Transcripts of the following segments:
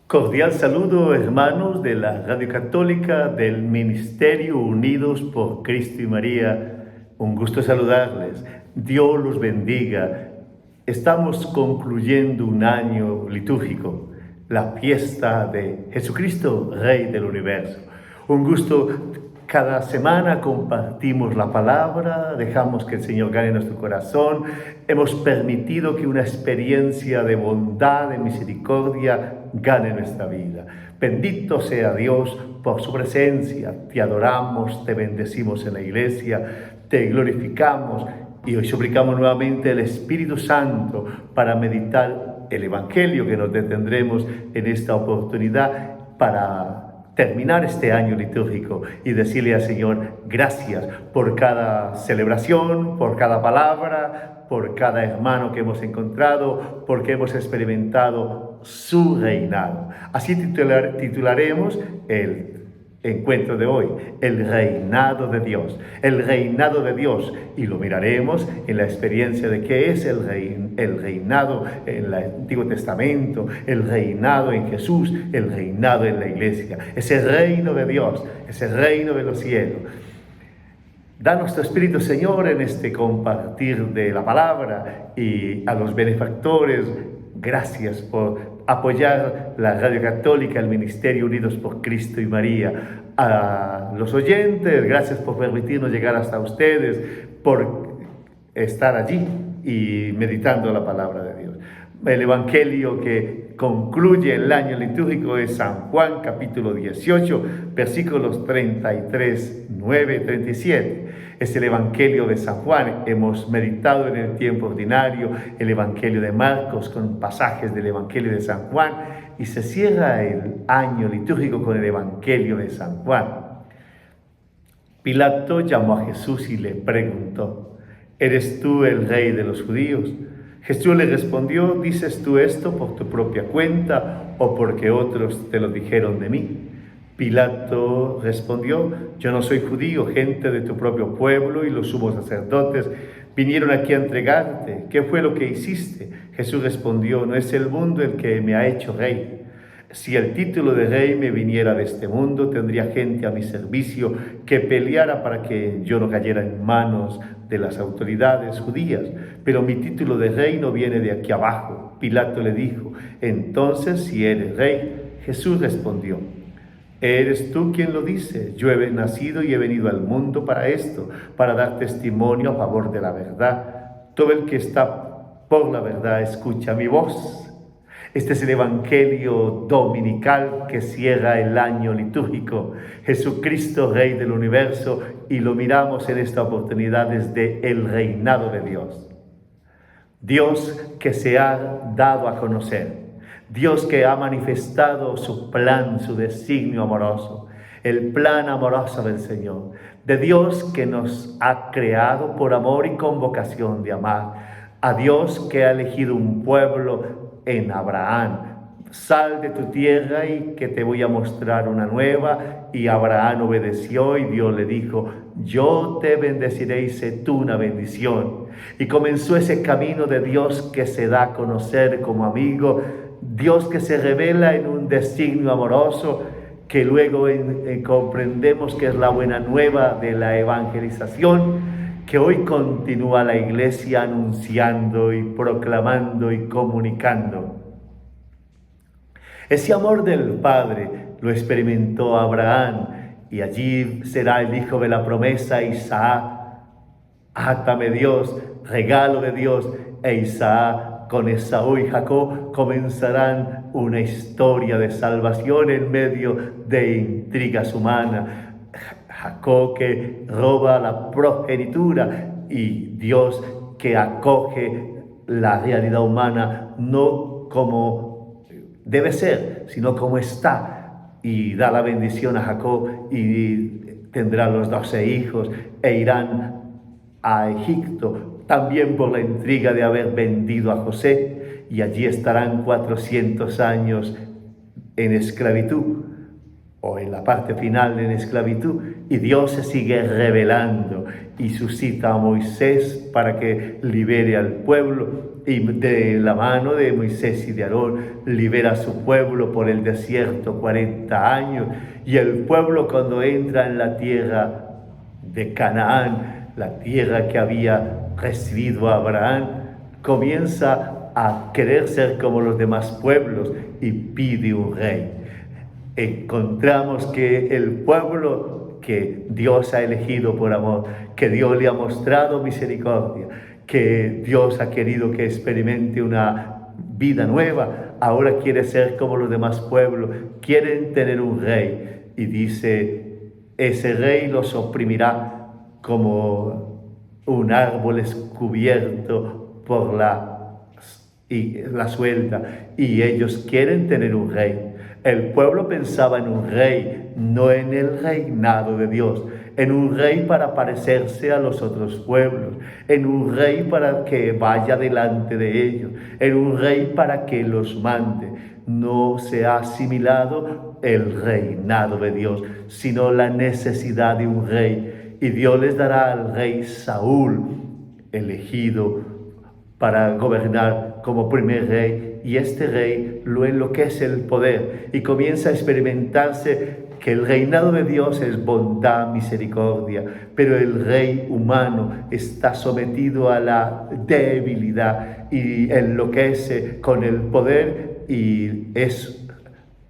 Cordial saludo, hermanos de la Radio Católica del Ministerio Unidos por Cristo y María. Un gusto saludarles. Dios los bendiga. Estamos concluyendo un año litúrgico, la fiesta de Jesucristo, Rey del Universo. Un gusto. Cada semana compartimos la palabra, dejamos que el Señor gane nuestro corazón. Hemos permitido que una experiencia de bondad, de misericordia, gane nuestra vida. Bendito sea Dios por su presencia. Te adoramos, te bendecimos en la iglesia, te glorificamos y hoy suplicamos nuevamente el Espíritu Santo para meditar el Evangelio que nos detendremos en esta oportunidad para terminar este año litúrgico y decirle al Señor gracias por cada celebración, por cada palabra, por cada hermano que hemos encontrado, porque hemos experimentado su reinado. Así titularemos el encuentro de hoy, el reinado de Dios, y lo miraremos en la experiencia de qué es el reinado en el Antiguo Testamento, el reinado en Jesús, el reinado en la iglesia, ese reino de Dios, ese reino de los cielos. Danos tu Espíritu, Señor, en este compartir de la palabra, y a los benefactores, gracias por apoyar la Radio Católica, el Ministerio Unidos por Cristo y María. A los oyentes, gracias por permitirnos llegar hasta ustedes, por estar allí y meditando la palabra de Dios. El Evangelio que concluye el año litúrgico es San Juan, capítulo 18, versículos 33, 9, 37. Es el Evangelio de San Juan. Hemos meditado en el tiempo ordinario el Evangelio de Marcos con pasajes del Evangelio de San Juan, y se cierra el año litúrgico con el Evangelio de San Juan. Pilato llamó a Jesús y le preguntó: ¿eres tú el rey de los judíos? Jesús le respondió: ¿dices tú esto por tu propia cuenta o porque otros te lo dijeron de mí? Pilato respondió: yo no soy judío, gente de tu propio pueblo y los sumos sacerdotes vinieron aquí a entregarte. ¿Qué fue lo que hiciste? Jesús respondió: no es el mundo el que me ha hecho rey. Si el título de rey me viniera de este mundo, tendría gente a mi servicio que peleara para que yo no cayera en manos de las autoridades judías. Pero mi título de rey no viene de aquí abajo. Pilato le dijo: entonces, si eres rey. Jesús respondió: ¿eres tú quien lo dice? Yo he nacido y he venido al mundo para esto, para dar testimonio a favor de la verdad. Todo el que está por la verdad escucha mi voz. Este es el Evangelio dominical que cierra el año litúrgico. Jesucristo, Rey del Universo, y lo miramos en esta oportunidad desde el reinado de Dios. Dios que se ha dado a conocer. Dios que ha manifestado su plan, su designio amoroso, el plan amoroso del Señor, de Dios que nos ha creado por amor y con vocación de amar, a Dios que ha elegido un pueblo en Abraham. Sal de tu tierra y que te voy a mostrar una nueva. Y Abraham obedeció y Dios le dijo: yo te bendeciré y sé tú una bendición. Y comenzó ese camino de Dios que se da a conocer como amigo, Dios que se revela en un designio amoroso que luego comprendemos que es la buena nueva de la evangelización, que hoy continúa la Iglesia anunciando y proclamando y comunicando. Ese amor del Padre lo experimentó Abraham, y allí será el hijo de la promesa, Isaac. Átame Dios, regalo de Dios, e Isaac con Esaú y Jacob comenzarán una historia de salvación en medio de intrigas humanas. Jacob que roba la progenitura y Dios que acoge la realidad humana no como debe ser, sino como está, y da la bendición a Jacob y tendrá los 12 hijos e irán a Egipto, también por la intriga de haber vendido a José, y allí estarán 400 años en esclavitud, o en la parte final en esclavitud, y Dios se sigue revelando y suscita a Moisés para que libere al pueblo, y de la mano de Moisés y de Aarón libera a su pueblo por el desierto 40 años, y el pueblo, cuando entra en la tierra de Canaán, la tierra que había recibido a Abraham, comienza a querer ser como los demás pueblos y pide un rey. Encontramos que el pueblo que Dios ha elegido por amor, que Dios le ha mostrado misericordia, que Dios ha querido que experimente una vida nueva, ahora quiere ser como los demás pueblos, quieren tener un rey, y dice, ese rey los oprimirá como un árbol descubierto por la suelta, y ellos quieren tener un rey. El pueblo pensaba en un rey, no en el reinado de Dios, en un rey para parecerse a los otros pueblos, en un rey para que vaya delante de ellos, en un rey para que los mande. No se ha asimilado el reinado de Dios, sino la necesidad de un rey. Y Dios les dará al rey Saúl, elegido para gobernar como primer rey, y este rey lo enloquece el poder y comienza a experimentarse que el reinado de Dios es bondad, misericordia, pero el rey humano está sometido a la debilidad y enloquece con el poder, y es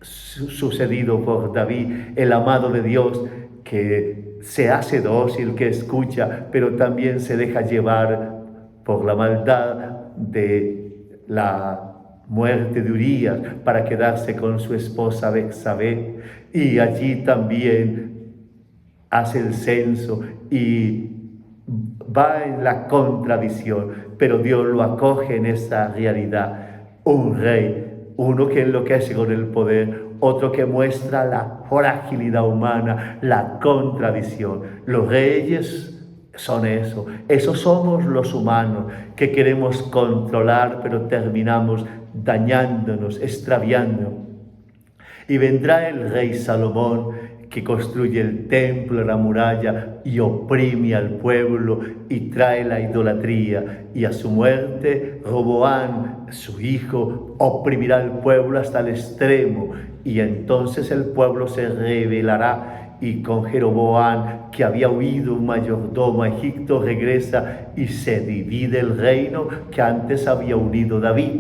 sucedido por David, el amado de Dios, que se hace dócil, que escucha, pero también se deja llevar por la maldad de la muerte de Urías para quedarse con su esposa Betsabé, y allí también hace el censo y va en la contradicción, pero Dios lo acoge en esa realidad. Un rey, uno que enloquece con el poder, otro que muestra la fragilidad humana, la contradicción. Los reyes son eso, esos somos los humanos que queremos controlar, pero terminamos dañándonos, extraviando. Y vendrá el rey Salomón, que construye el templo, la muralla, y oprime al pueblo y trae la idolatría. Y a su muerte, Roboam, su hijo, oprimirá al pueblo hasta el extremo, y entonces el pueblo se rebelará, y con Jeroboam, que había huido un mayordomo a Egipto, regresa y se divide el reino que antes había unido David.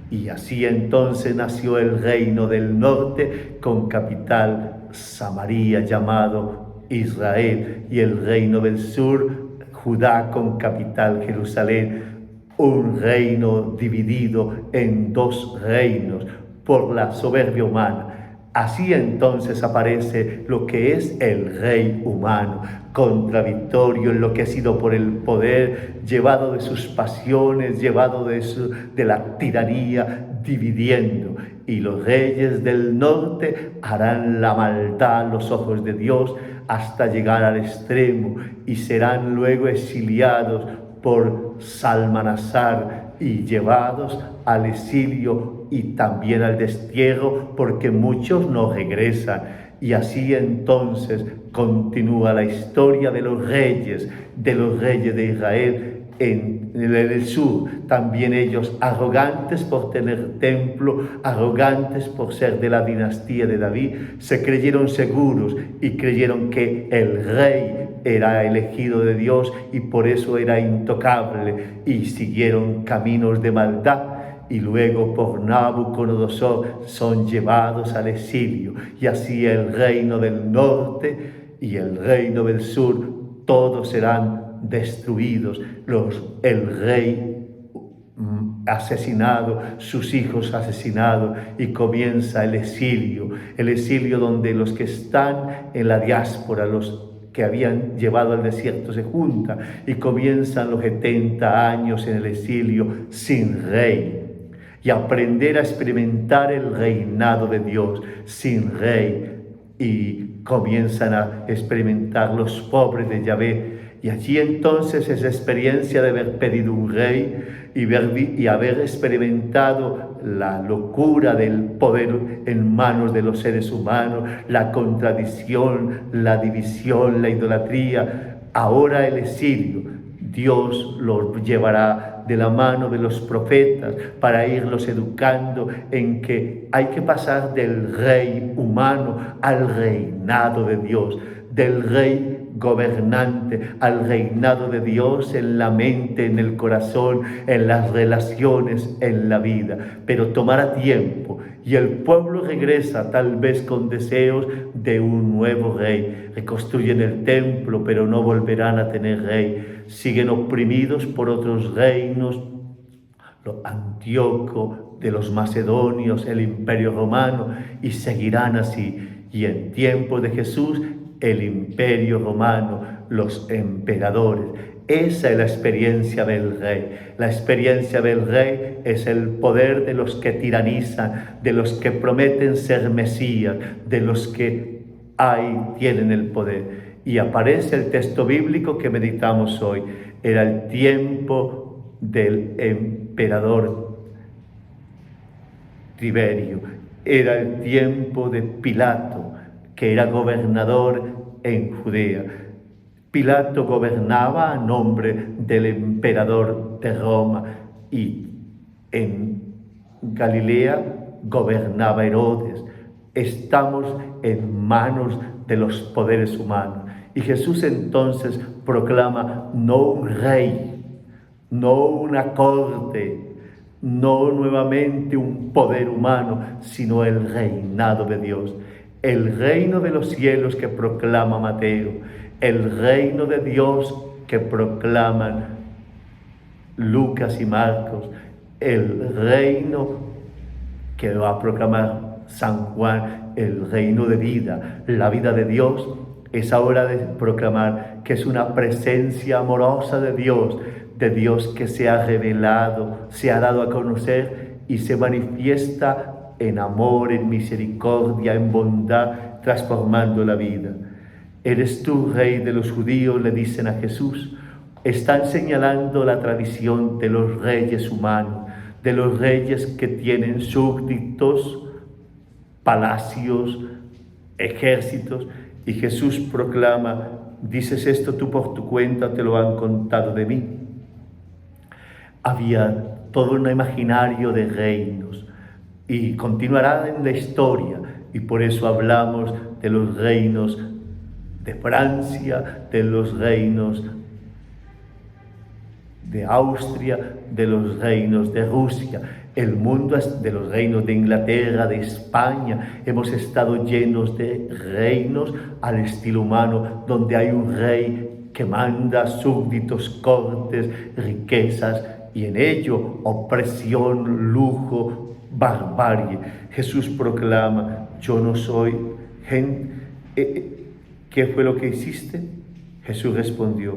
Y así entonces nació el reino del norte, con capital Samaria, llamado Israel, y el reino del sur, Judá, con capital Jerusalén. Un reino dividido en dos reinos por la soberbia humana. Así entonces aparece lo que es el rey humano, contradictorio, enloquecido por el poder, llevado de sus pasiones, llevado de la tiranía, dividiendo. Y los reyes del norte harán la maldad a los ojos de Dios hasta llegar al extremo, y serán luego exiliados por Salmanasar y llevados al exilio y también al destierro, porque muchos no regresan. Y así entonces continúa la historia de los reyes de Israel en el sur. También ellos, arrogantes por tener templo, arrogantes por ser de la dinastía de David, se creyeron seguros y creyeron que el rey era elegido de Dios y por eso era intocable, y siguieron caminos de maldad. Y luego por Nabucodonosor son llevados al exilio, y así el reino del norte y el reino del sur, todos serán destruidos. El rey asesinado, sus hijos asesinados, y comienza el exilio donde los que están en la diáspora, los que habían llevado al desierto, se juntan y comienzan los 70 años en el exilio sin rey, y aprender a experimentar el reinado de Dios sin rey, y comienzan a experimentar los pobres de Yahvé. Y allí entonces esa experiencia de haber pedido un rey y haber experimentado la locura del poder en manos de los seres humanos, la contradicción, la división, la idolatría. Ahora el exilio, Dios lo llevará de la mano de los profetas para irlos educando en que hay que pasar del rey humano al reinado de Dios, del rey gobernante al reinado de Dios en la mente, en el corazón, en las relaciones, en la vida. Pero tomará tiempo y el pueblo regresa tal vez con deseos de un nuevo rey. Reconstruyen el templo, pero no volverán a tener rey. Siguen oprimidos por otros reinos, los Antíoco, de los macedonios, el imperio romano, y seguirán así. Y en tiempo de Jesús, el imperio romano, los emperadores. Esa es la experiencia del rey. La experiencia del rey es el poder de los que tiranizan, de los que prometen ser Mesías, de los que tienen el poder. Y aparece el texto bíblico que meditamos hoy. Era el tiempo del emperador Tiberio. Era el tiempo de Pilato, que era gobernador en Judea. Pilato gobernaba a nombre del emperador de Roma y en Galilea gobernaba Herodes. Estamos en manos de los poderes humanos. Y Jesús entonces proclama no un rey, no una corte, no nuevamente un poder humano, sino el reinado de Dios. El reino de los cielos que proclama Mateo, el reino de Dios que proclaman Lucas y Marcos, el reino que va a proclamar San Juan, el reino de vida, la vida de Dios. Es hora de proclamar que es una presencia amorosa de Dios que se ha revelado, se ha dado a conocer y se manifiesta en amor, en misericordia, en bondad, transformando la vida. ¿Eres tú, Rey de los judíos?, le dicen a Jesús. Están señalando la tradición de los reyes humanos, de los reyes que tienen súbditos, palacios, ejércitos, y Jesús proclama: ¿dices esto tú por tu cuenta o te lo han contado de mí? Había todo un imaginario de reinos, y continuará en la historia, y por eso hablamos de los reinos de Francia, de los reinos de Austria, de los reinos de Rusia. El mundo es de los reinos de Inglaterra, de España. Hemos estado llenos de reinos al estilo humano, donde hay un rey que manda súbditos, cortes, riquezas, y en ello opresión, lujo, barbarie. Jesús proclama: yo no soy gente. ¿Qué fue lo que hiciste? Jesús respondió: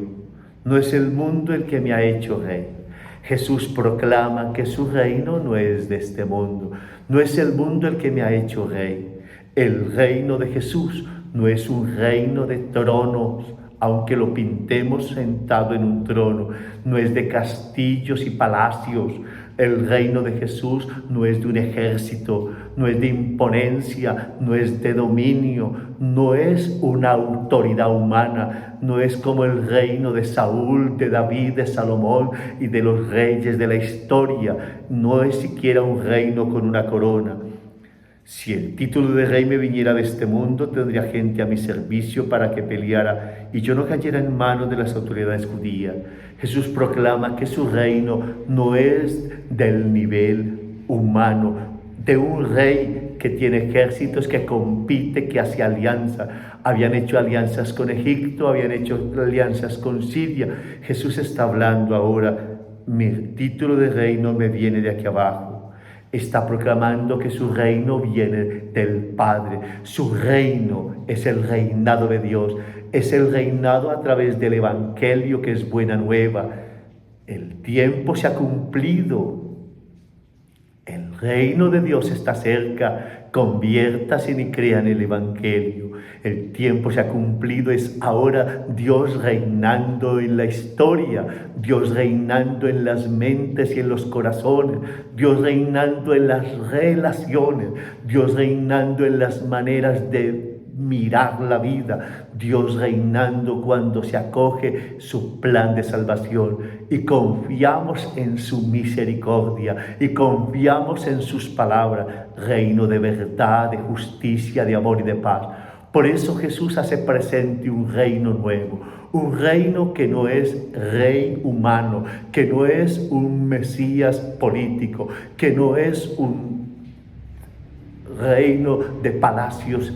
no es el mundo el que me ha hecho rey. Jesús proclama que su reino no es de este mundo. No es el mundo el que me ha hecho rey. El reino de Jesús no es un reino de tronos, aunque lo pintemos sentado en un trono. No es de castillos y palacios. El reino de Jesús no es de un ejército, no es de imponencia, no es de dominio, no es una autoridad humana, no es como el reino de Saúl, de David, de Salomón y de los reyes de la historia. No es siquiera un reino con una corona. Si el título de rey me viniera de este mundo, tendría gente a mi servicio para que peleara y yo no cayera en manos de las autoridades judías. Jesús proclama que su reino no es del nivel humano, de un rey que tiene ejércitos, que compite, que hace alianza. Habían hecho alianzas con Egipto, habían hecho alianzas con Siria. Jesús está hablando ahora: mi título de rey no me viene de aquí abajo. Está proclamando que su reino viene del Padre. Su reino es el reinado de Dios. Es el reinado a través del Evangelio, que es buena nueva. El tiempo se ha cumplido. El reino de Dios está cerca. Conviértase y crean el Evangelio. El tiempo se ha cumplido, es ahora Dios reinando en la historia, Dios reinando en las mentes y en los corazones, Dios reinando en las relaciones, Dios reinando en las maneras de mirar la vida, Dios reinando cuando se acoge su plan de salvación y confiamos en su misericordia y confiamos en sus palabras, reino de verdad, de justicia, de amor y de paz. Por eso Jesús hace presente un reino nuevo, un reino que no es rey humano, que no es un Mesías político, que no es un reino de palacios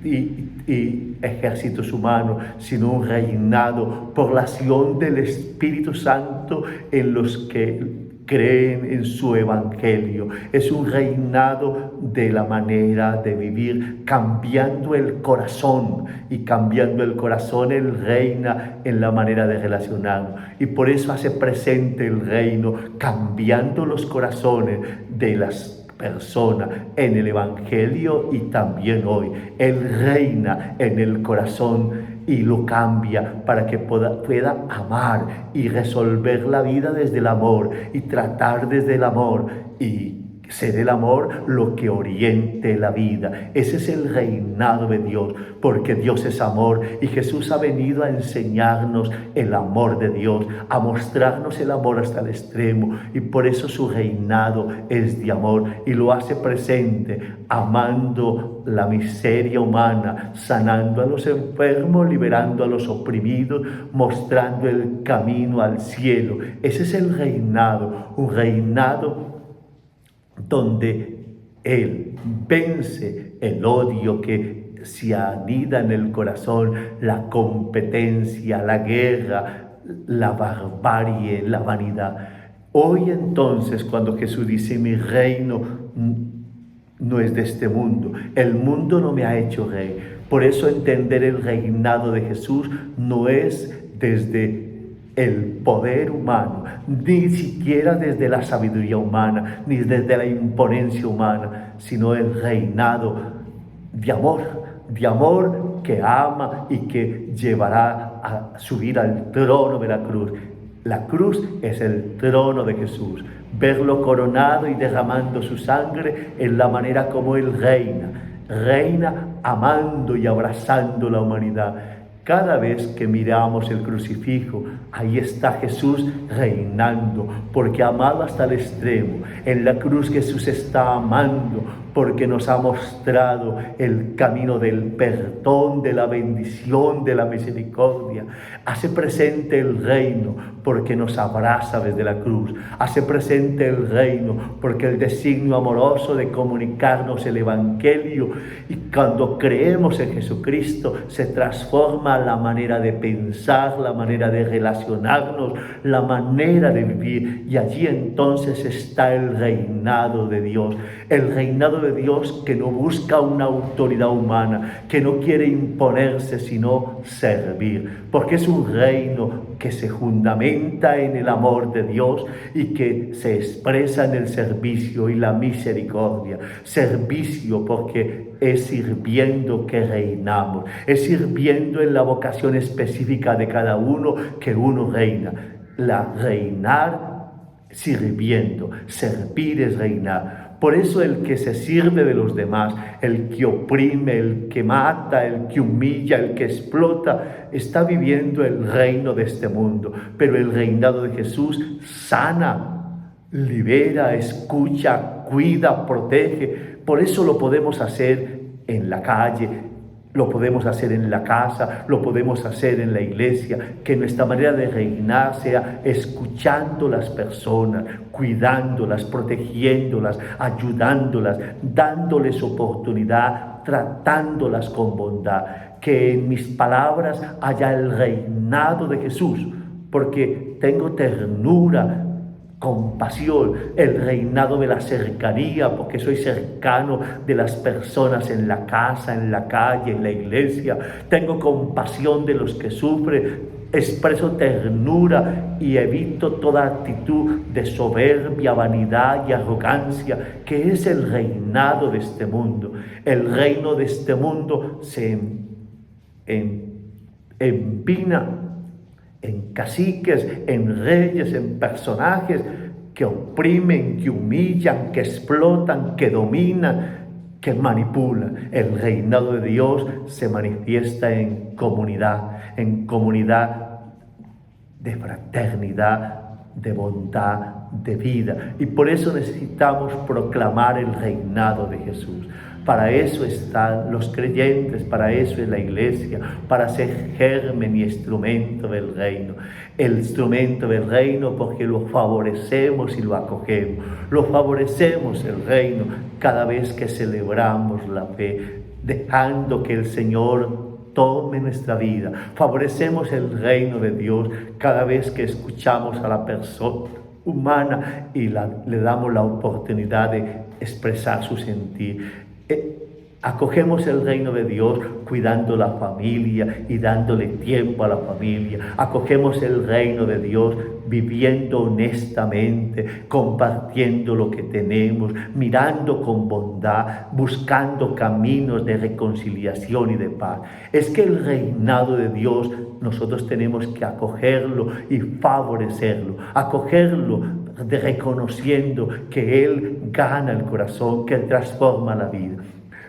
y ejércitos humanos, sino un reinado por la acción del Espíritu Santo en los que creen en su evangelio. Es un reinado de la manera de vivir, cambiando el corazón, y cambiando el corazón Él reina en la manera de relacionarnos. Y por eso hace presente el reino, cambiando los corazones de las persona en el evangelio y también hoy. Él reina en el corazón y lo cambia para que pueda amar y resolver la vida desde el amor y tratar desde el amor y ser el amor lo que oriente la vida. Ese es el reinado de Dios, porque Dios es amor y Jesús ha venido a enseñarnos el amor de Dios, a mostrarnos el amor hasta el extremo, y por eso su reinado es de amor y lo hace presente, amando la miseria humana, sanando a los enfermos, liberando a los oprimidos, mostrando el camino al cielo. Ese es el reinado, un reinado donde Él vence el odio que se anida en el corazón, la competencia, la guerra, la barbarie, la vanidad. Hoy entonces, cuando Jesús dice, mi reino no es de este mundo, el mundo no me ha hecho rey. Por eso entender el reinado de Jesús no es desde el poder humano, ni siquiera desde la sabiduría humana, ni desde la imponencia humana, sino el reinado de amor que ama y que llevará a subir al trono de la cruz. La cruz es el trono de Jesús. Verlo coronado y derramando su sangre en la manera como Él reina amando y abrazando la humanidad. Cada vez que miramos el crucifijo, ahí está Jesús reinando, porque ha amado hasta el extremo. En la cruz Jesús está amando, porque nos ha mostrado el camino del perdón, de la bendición, de la misericordia. Hace presente el reino, porque nos abraza desde la cruz. Hace presente el reino, porque el designio amoroso de comunicarnos el evangelio, y cuando creemos en Jesucristo, se transforma la manera de pensar, la manera de relacionarnos, la manera de vivir, y allí entonces está el reinado de Dios. El reinado de Dios que no busca una autoridad humana, que no quiere imponerse, sino servir, porque es un reino que se fundamenta en el amor de Dios y que se expresa en el servicio y la misericordia. Servicio porque es sirviendo que reinamos, es sirviendo en la vocación específica de cada uno que uno reina. Reinar sirviendo, servir es reinar. Por eso el que se sirve de los demás, el que oprime, el que mata, el que humilla, el que explota, está viviendo el reino de este mundo. Pero el reinado de Jesús sana, libera, escucha, cuida, protege. Por eso lo podemos hacer en la calle, lo podemos hacer en la casa, lo podemos hacer en la iglesia, que nuestra manera de reinar sea escuchando las personas, cuidándolas, protegiéndolas, ayudándolas, dándoles oportunidad, tratándolas con bondad. Que en mis palabras haya el reinado de Jesús, porque tengo ternura, compasión, el reinado de la cercanía, porque soy cercano de las personas en la casa, en la calle, en la iglesia. Tengo compasión de los que sufren, expreso ternura y evito toda actitud de soberbia, vanidad y arrogancia, que es el reinado de este mundo. El reino de este mundo se empina en caciques, en reyes, en personajes que oprimen, que humillan, que explotan, que dominan, que manipulan. El reinado de Dios se manifiesta en comunidad de fraternidad, de bondad, de vida. Y por eso necesitamos proclamar el reinado de Jesús. Para eso están los creyentes, para eso es la iglesia, para ser germen y instrumento del reino. El instrumento del reino porque lo favorecemos y lo acogemos. Lo favorecemos el reino cada vez que celebramos la fe, dejando que el Señor tome nuestra vida. Favorecemos el reino de Dios cada vez que escuchamos a la persona humana y le damos la oportunidad de expresar su sentir. Acogemos el reino de Dios cuidando la familia y dándole tiempo a la familia. Acogemos el reino de Dios viviendo honestamente, compartiendo lo que tenemos, mirando con bondad, buscando caminos de reconciliación y de paz. Es que el reinado de Dios nosotros tenemos que acogerlo y favorecerlo, acogerlo reconociendo que Él gana el corazón, que Él transforma la vida.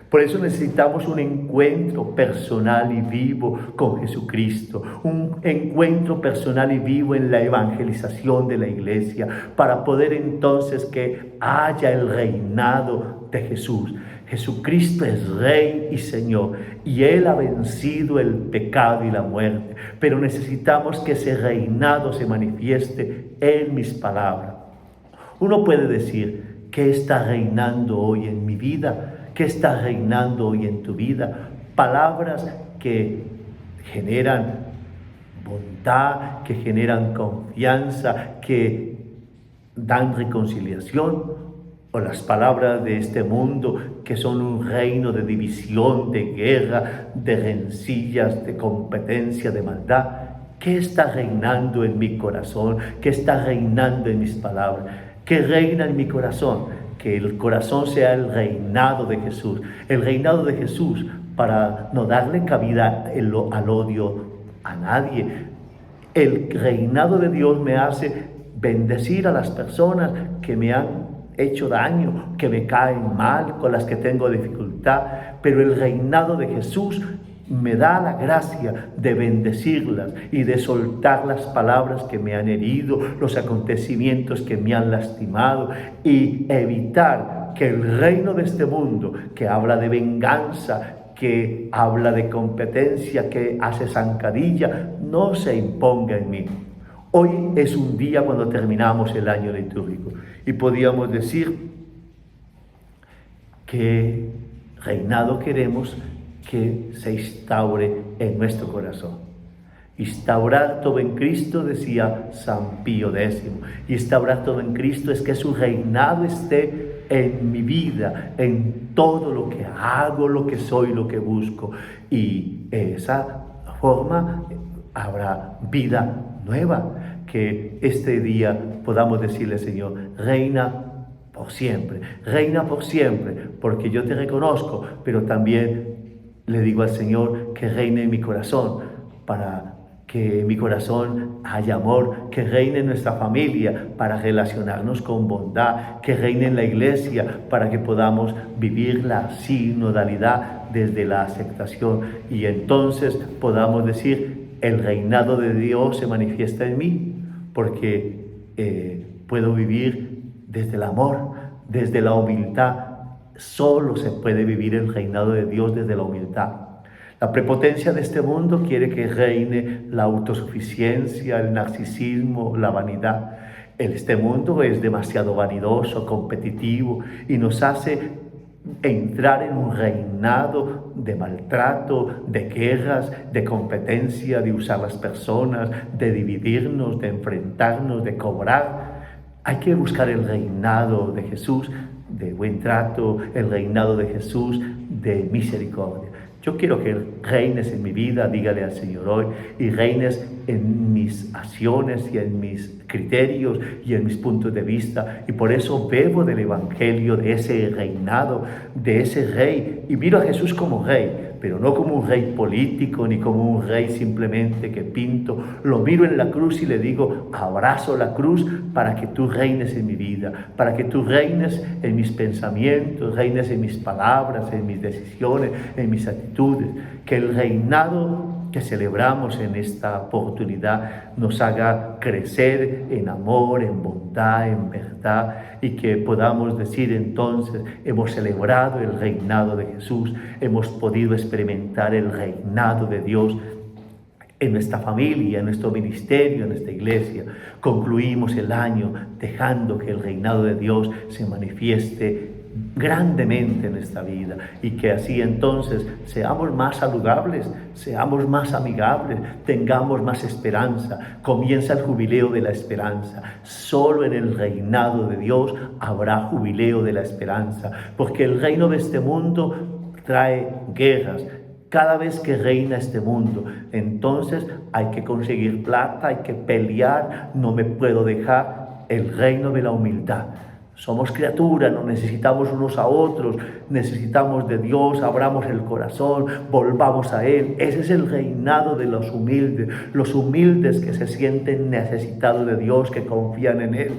Por eso necesitamos un encuentro personal y vivo con Jesucristo, un encuentro personal y vivo en la evangelización de la iglesia, para poder entonces que haya el reinado de Jesús. Jesucristo es Rey y Señor, y Él ha vencido el pecado y la muerte, pero necesitamos que ese reinado se manifieste en mis palabras. Uno puede decir, ¿qué está reinando hoy en mi vida? ¿Qué está reinando hoy en tu vida? Palabras que generan bondad, que generan confianza, que dan reconciliación, o las palabras de este mundo que son un reino de división, de guerra, de rencillas, de competencia, de maldad. ¿Qué está reinando en mi corazón? ¿Qué está reinando en mis palabras? ¿Qué reina en mi corazón? Que el corazón sea el reinado de Jesús. El reinado de Jesús para no darle cabida al odio a nadie. El reinado de Dios me hace bendecir a las personas que me han hecho daño, que me caen mal, con las que tengo dificultad. Pero el reinado de Jesús me da la gracia de bendecirlas y de soltar las palabras que me han herido, los acontecimientos que me han lastimado, y evitar que el reino de este mundo, que habla de venganza, que habla de competencia, que hace zancadilla, no se imponga en mí. Hoy es un día cuando terminamos el año litúrgico y podríamos decir que reinado queremos que se instaure en nuestro corazón. Instaurar todo en Cristo, decía San Pío X. Instaurar todo en Cristo es que su reinado esté en mi vida, en todo lo que hago, lo que soy, lo que busco. Y de esa forma habrá vida nueva. Que este día podamos decirle, Señor, reina por siempre, porque yo te reconozco, pero también le digo al Señor que reine en mi corazón, para que en mi corazón haya amor, que reine en nuestra familia, para relacionarnos con bondad, que reine en la iglesia, para que podamos vivir la sinodalidad desde la aceptación, y entonces podamos decir, el reinado de Dios se manifiesta en mí, porque puedo vivir desde el amor, desde la humildad. Solo se puede vivir el reinado de Dios desde la humildad. La prepotencia de este mundo quiere que reine la autosuficiencia, el narcisismo, la vanidad. Este mundo es demasiado vanidoso, competitivo, y nos hace entrar en un reinado de maltrato, de guerras, de competencia, de usar las personas, de dividirnos, de enfrentarnos, de cobrar. Hay que buscar el reinado de Jesús, de buen trato, el reinado de Jesús, de misericordia. Yo quiero que reines en mi vida, dígale al Señor hoy, y reines en mis acciones y en mis criterios y en mis puntos de vista. Y por eso bebo del Evangelio, de ese reinado, de ese rey. Y miro a Jesús como rey, pero no como un rey político ni como un rey simplemente que pinto. Lo miro en la cruz y le digo, abrazo la cruz para que tú reines en mi vida, para que tú reines en mis pensamientos, reines en mis palabras, en mis decisiones, en mis actitudes. Que el reinado que celebramos en esta oportunidad nos haga crecer en amor, en bondad, en verdad, y que podamos decir entonces, hemos celebrado el reinado de Jesús, hemos podido experimentar el reinado de Dios en nuestra familia, en nuestro ministerio, en nuestra iglesia. Concluimos el año dejando que el reinado de Dios se manifieste grandemente en esta vida, y que así entonces seamos más saludables, seamos más amigables, tengamos más esperanza. Comienza el jubileo de la esperanza. Solo en el reinado de Dios habrá jubileo de la esperanza, porque el reino de este mundo trae guerras. Cada vez que reina este mundo, entonces hay que conseguir plata, hay que pelear, no me puedo dejar. El reino de la humildad. Somos criaturas, nos necesitamos unos a otros, necesitamos de Dios, abramos el corazón, volvamos a Él. Ese es el reinado de los humildes que se sienten necesitados de Dios, que confían en Él.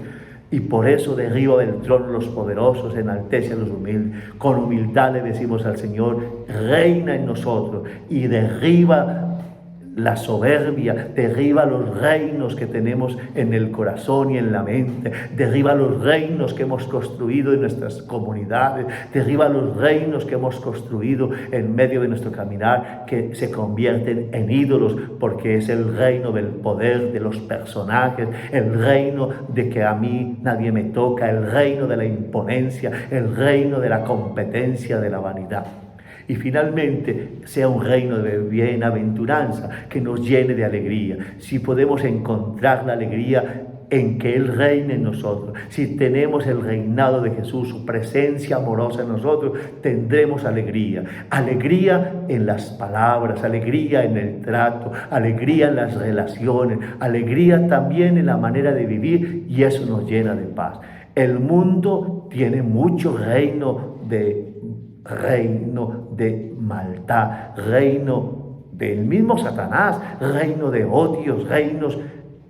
Y por eso derriba del trono los poderosos, enaltece a los humildes. Con humildad le decimos al Señor, reina en nosotros y derriba la soberbia, derriba los reinos que tenemos en el corazón y en la mente, derriba los reinos que hemos construido en nuestras comunidades, derriba los reinos que hemos construido en medio de nuestro caminar, que se convierten en ídolos, porque es el reino del poder, de los personajes, el reino de que a mí nadie me toca, el reino de la imponencia, el reino de la competencia, de la vanidad. Y finalmente sea un reino de bienaventuranza que nos llene de alegría. Si podemos encontrar la alegría en que Él reine en nosotros, si tenemos el reinado de Jesús, su presencia amorosa en nosotros, tendremos alegría. Alegría en las palabras, alegría en el trato, alegría en las relaciones, alegría también en la manera de vivir, y eso nos llena de paz. El mundo tiene mucho reino de maldad, reino del mismo Satanás, reino de odios, reinos.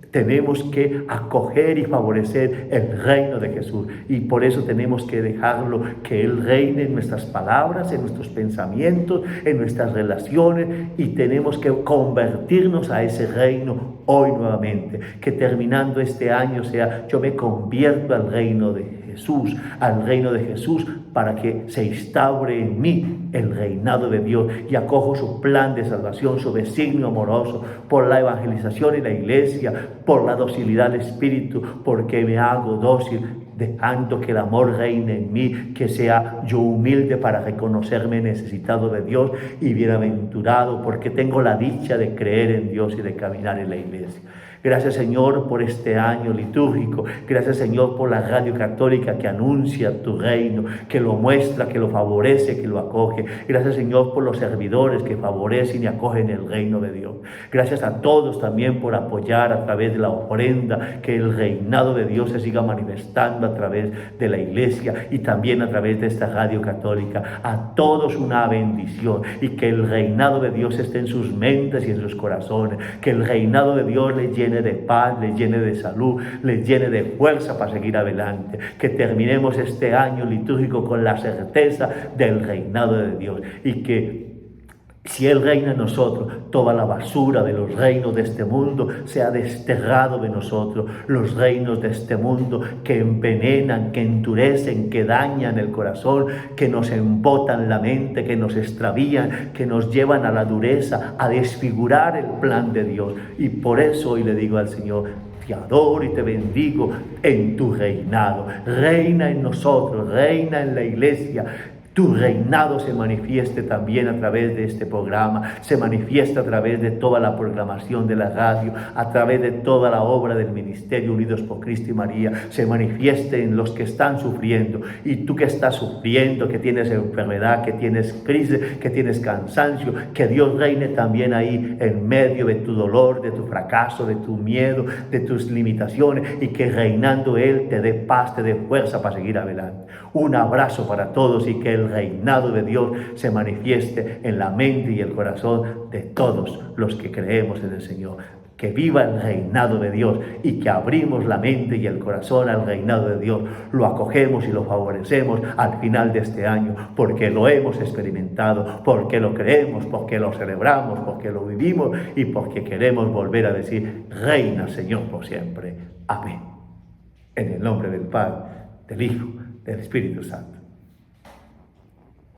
Tenemos que acoger y favorecer el reino de Jesús, y por eso tenemos que dejarlo, que Él reine en nuestras palabras, en nuestros pensamientos, en nuestras relaciones, y tenemos que convertirnos a ese reino hoy nuevamente. Que terminando este año sea, yo me convierto al reino de Jesús, al reino de Jesús, para que se instaure en mí el reinado de Dios, y acojo su plan de salvación, su designio amoroso, por la evangelización y la iglesia, por la docilidad del Espíritu, porque me hago dócil, dejando que el amor reine en mí, que sea yo humilde para reconocerme necesitado de Dios y bienaventurado, porque tengo la dicha de creer en Dios y de caminar en la iglesia. Gracias, Señor, por este año litúrgico. Gracias, Señor, por la radio católica que anuncia tu reino, que lo muestra, que lo favorece, que lo acoge. Gracias, Señor, por los servidores que favorecen y acogen el reino de Dios. Gracias a todos también por apoyar a través de la ofrenda, que el reinado de Dios se siga manifestando a través de la iglesia y también a través de esta radio católica. A todos una bendición, y que el reinado de Dios esté en sus mentes y en sus corazones. Que el reinado de Dios les llene de paz, les llene de salud, les llene de fuerza para seguir adelante. Que terminemos este año litúrgico con la certeza del reinado de Dios, y que si Él reina en nosotros, toda la basura de los reinos de este mundo sea desterrado de nosotros. Los reinos de este mundo que envenenan, que endurecen, que dañan el corazón, que nos embotan la mente, que nos extravían, que nos llevan a la dureza, a desfigurar el plan de Dios. Y por eso hoy le digo al Señor, te adoro y te bendigo en tu reinado. Reina en nosotros, reina en la iglesia. Tu reinado se manifieste también a través de este programa, se manifiesta a través de toda la programación de la radio, a través de toda la obra del Ministerio Unidos por Cristo y María, se manifieste en los que están sufriendo. Y tú que estás sufriendo, que tienes enfermedad, que tienes crisis, que tienes cansancio, que Dios reine también ahí en medio de tu dolor, de tu fracaso, de tu miedo, de tus limitaciones, y que reinando Él te dé paz, te dé fuerza para seguir adelante. Un abrazo para todos y que el reinado de Dios se manifieste en la mente y el corazón de todos los que creemos en el Señor. Que viva el reinado de Dios y que abrimos la mente y el corazón al reinado de Dios. Lo acogemos y lo favorecemos al final de este año porque lo hemos experimentado, porque lo creemos, porque lo celebramos, porque lo vivimos y porque queremos volver a decir: reina Señor por siempre. Amén. En el nombre del Padre, del Hijo, del Espíritu Santo.